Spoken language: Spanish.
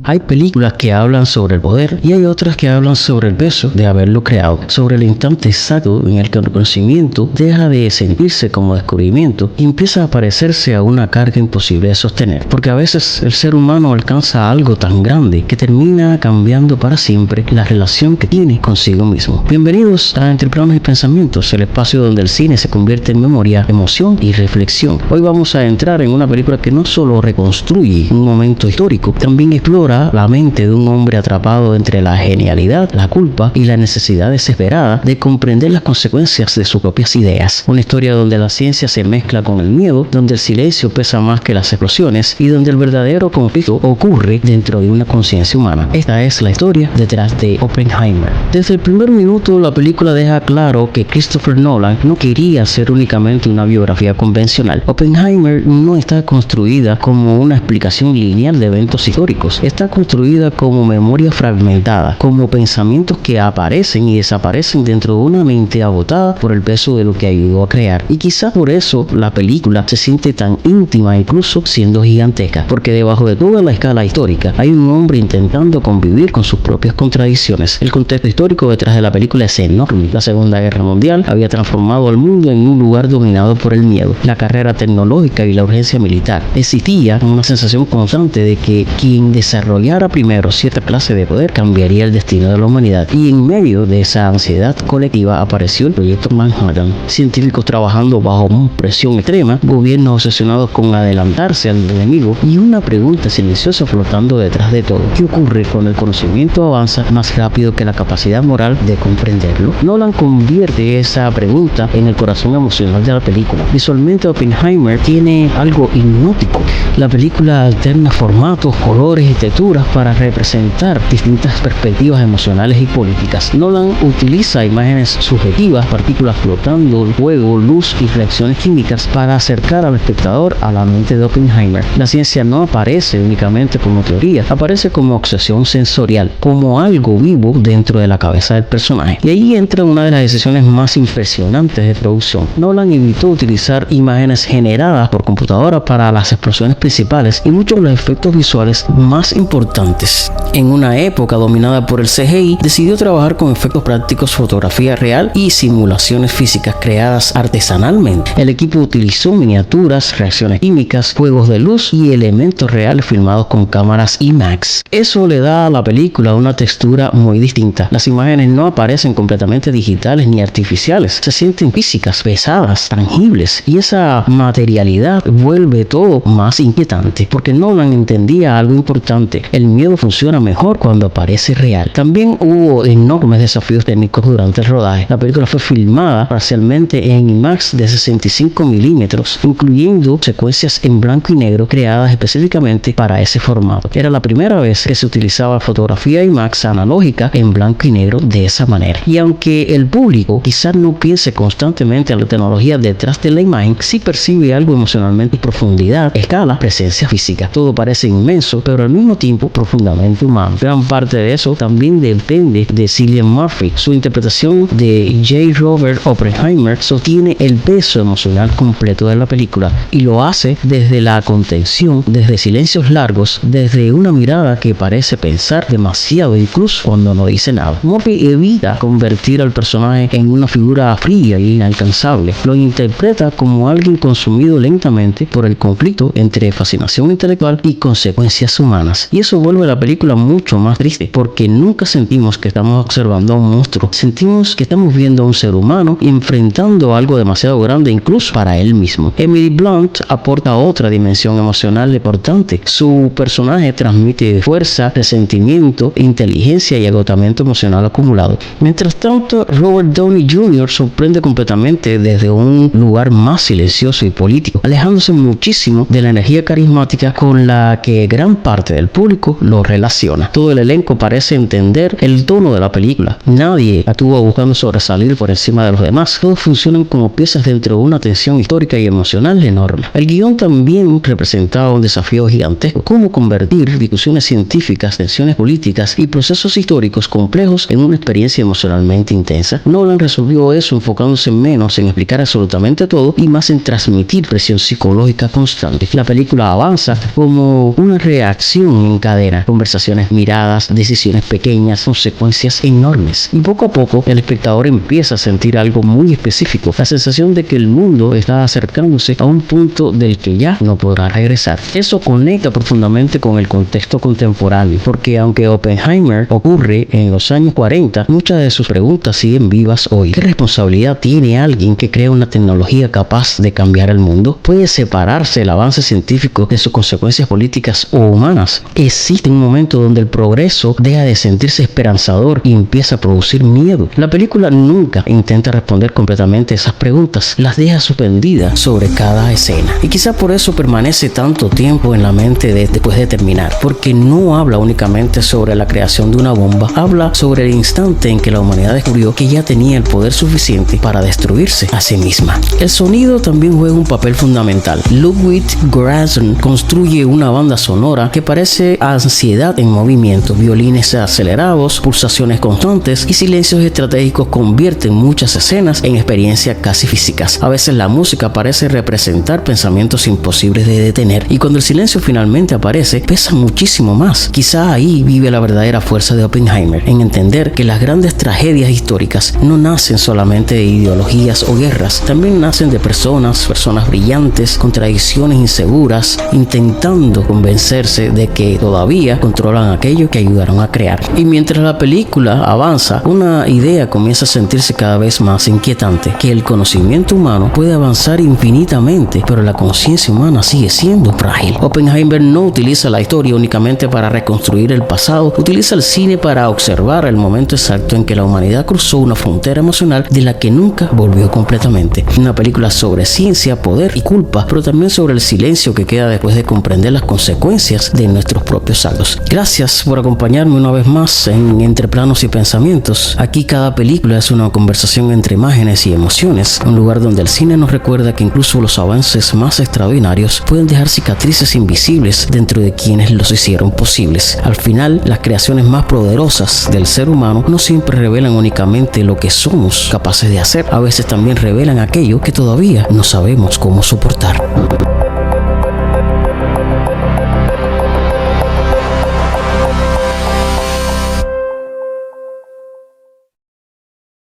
Hay películas que hablan sobre el poder y hay otras que hablan sobre el peso de haberlo creado, sobre el instante exacto en el que el conocimiento deja de sentirse como descubrimiento y empieza a parecerse a una carga imposible de sostener, porque a veces el ser humano alcanza algo tan grande que termina cambiando para siempre la relación que tiene consigo mismo. Bienvenidos a Entre Planos y Pensamientos, el espacio donde el cine se convierte en memoria, emoción y reflexión. Hoy vamos a entrar en una película que no solo reconstruye un momento histórico, también explora la mente de un hombre atrapado entre la genialidad, la culpa y la necesidad desesperada de comprender las consecuencias de sus propias ideas. Una historia donde la ciencia se mezcla con el miedo, donde el silencio pesa más que las explosiones y donde el verdadero conflicto ocurre dentro de una conciencia humana. Esta es la historia detrás de Oppenheimer. Desde el primer minuto la película deja claro que Christopher Nolan no quería ser únicamente una biografía convencional. Oppenheimer no está construida como una explicación lineal de eventos históricos, está construida como memoria fragmentada, como pensamientos que aparecen y desaparecen dentro de una mente agotada por el peso de lo que ayudó a crear. Y quizás por eso la película se siente tan íntima, incluso siendo gigantesca, porque debajo de toda la escala histórica hay un hombre intentando convivir con sus propias contradicciones. El contexto histórico detrás de la película es enorme. La Segunda Guerra Mundial había transformado al mundo en un lugar dominado por el miedo. La carrera tecnológica y la urgencia militar. Existía una sensación constante de que quien desarrollara primero cierta clase de poder cambiaría el destino de la humanidad. Y en medio de esa ansiedad colectiva apareció el proyecto Manhattan. Científicos trabajando bajo presión extrema, gobiernos obsesionados con adelantarse al enemigo y una pregunta silenciosa flotando detrás de todo. ¿Qué ocurre cuando el conocimiento avanza más rápido que la capacidad moral de comprenderlo? Nolan convierte esa pregunta en el corazón emocional de la película. Visualmente Oppenheimer tiene algo hipnótico. La película alterna formatos, colores y texturas para representar distintas perspectivas emocionales y políticas. Nolan utiliza imágenes subjetivas, partículas flotando, fuego, luz y reacciones químicas para acercar al espectador a la mente de Oppenheimer. La ciencia no aparece únicamente como teoría, aparece como obsesión sensorial, como algo vivo dentro de la cabeza del personaje. Y ahí entra una de las decisiones más impresionantes de producción. Nolan evitó utilizar imágenes generadas por computadora para las explosiones principales y muchos de los efectos visuales más importantes. En una época dominada por el CGI, decidió trabajar con efectos prácticos, fotografía real y simulaciones físicas creadas artesanalmente. El equipo utilizó miniaturas, reacciones químicas, juegos de luz y elementos reales filmados con cámaras IMAX. Eso le da a la película una textura muy distinta. Las imágenes no aparecen completamente digitales ni artificiales, se sienten físicas, pesadas, tangibles, y esa materialidad vuelve todo más inquietante, porque Nolan entendía algo importante: el miedo funciona mejor cuando aparece real. También hubo enormes desafíos técnicos durante el rodaje. La película fue filmada parcialmente en IMAX de 65 milímetros, incluyendo secuencias en blanco y negro creadas específicamente para ese formato. Era la primera vez que se utilizaba fotografía IMAX analógica en blanco y negro de esa manera. Y aunque el público quizás no piense constantemente en la tecnología detrás de la imagen, sí percibe algo emocionalmente en profundidad, escala, presencia física. Todo parece inmenso, pero al mismo tiempo profundamente humano. Gran parte de eso también depende de Cillian Murphy. Su interpretación de J. Robert Oppenheimer sostiene el peso emocional completo de la película y lo hace desde la contención, desde silencios largos, desde una mirada que parece pensar demasiado incluso cuando no dice nada. Murphy evita convertir al personaje en una figura fría e inalcanzable. Lo interpreta como alguien consumido lentamente por el conflicto entre fascinación intelectual y consecuencias humanas. Y eso vuelve a la película mucho más triste, porque nunca sentimos que estamos observando a un monstruo. Sentimos que estamos viendo a un ser humano enfrentando algo demasiado grande incluso para él mismo. Emily Blunt aporta otra dimensión emocional importante. Su personaje transmite fuerza, resentimiento, inteligencia y agotamiento emocional acumulado. Mientras tanto, Robert Downey Jr. sorprende completamente desde un lugar más silencioso y político, alejándose muchísimo de la energía carismática con la que gran parte del público lo relaciona. Todo el elenco parece entender el tono de la película. Nadie estuvo buscando sobresalir por encima de los demás. Todos funcionan como piezas dentro de una tensión histórica y emocional enorme. El guión también representaba un desafío gigantesco: cómo convertir discusiones científicas, tensiones políticas y procesos históricos complejos en una experiencia emocionalmente intensa. Nolan resolvió eso enfocándose menos en explicar absolutamente todo y más en transmitir presión psicológica constante. La película avanza como una reacción en cadena, conversaciones, miradas, decisiones pequeñas, consecuencias enormes. Y poco a poco el espectador empieza a sentir algo muy específico, la sensación de que el mundo está acercándose a un punto del que ya no podrá regresar. Eso conecta profundamente con el contexto contemporáneo, porque aunque Oppenheimer ocurre en los años 40, muchas de sus preguntas siguen vivas hoy. ¿Qué responsabilidad tiene alguien que crea una tecnología capaz de cambiar el mundo? ¿Puede separarse el avance científico de sus consecuencias políticas o humanas? ¿Existe un momento donde el progreso deja de sentirse esperanzador y empieza a producir miedo? La película nunca intenta responder completamente esas preguntas, las deja suspendidas sobre cada escena. Y quizá por eso permanece tanto tiempo en la mente después de terminar, porque no habla únicamente sobre la creación de una bomba, habla sobre el instante en que la humanidad descubrió que ya tenía el poder suficiente para destruirse a sí misma. El sonido también juega un papel fundamental. Ludwig Göransson construye una banda sonora que parece ansiedad en movimiento. Violines acelerados, pulsaciones constantes y silencios estratégicos convierten muchas escenas en experiencias casi físicas. A veces la música parece representar pensamientos imposibles de detener, y cuando el silencio finalmente aparece, pesa muchísimo más. Quizá ahí vive la verdadera fuerza de Oppenheimer, en entender que las grandes tragedias históricas no nacen solamente de ideologías o guerras, también nacen de personas brillantes, con tradiciones inseguras, intentando convencerse de que todavía controlan aquello que ayudaron a crear. Y mientras la película avanza, una idea comienza a sentirse cada vez más inquietante, que el conocimiento humano puede avanzar infinitamente, pero la conciencia humana sigue siendo frágil. Oppenheimer no utiliza la historia únicamente para reconstruir el pasado, utiliza el cine para observar el momento exacto en que la humanidad cruzó una frontera emocional de la que nunca volvió completamente. Una película sobre ciencia, poder y culpa, pero también sobre el silencio que queda después de comprender las consecuencias de nuestros propios actos. Gracias por acompañarme una vez más en Entre Planos y Pensamientos. Aquí cada película es una conversación entre imágenes y emociones, un lugar donde el cine nos recuerda que incluso los avances más extraordinarios pueden dejar cicatrices invisibles dentro de quienes los hicieron posibles. Al final, las creaciones más poderosas del ser humano no siempre revelan únicamente lo que somos capaces de hacer, a veces también revelan aquello que todavía no sabemos cómo soportar.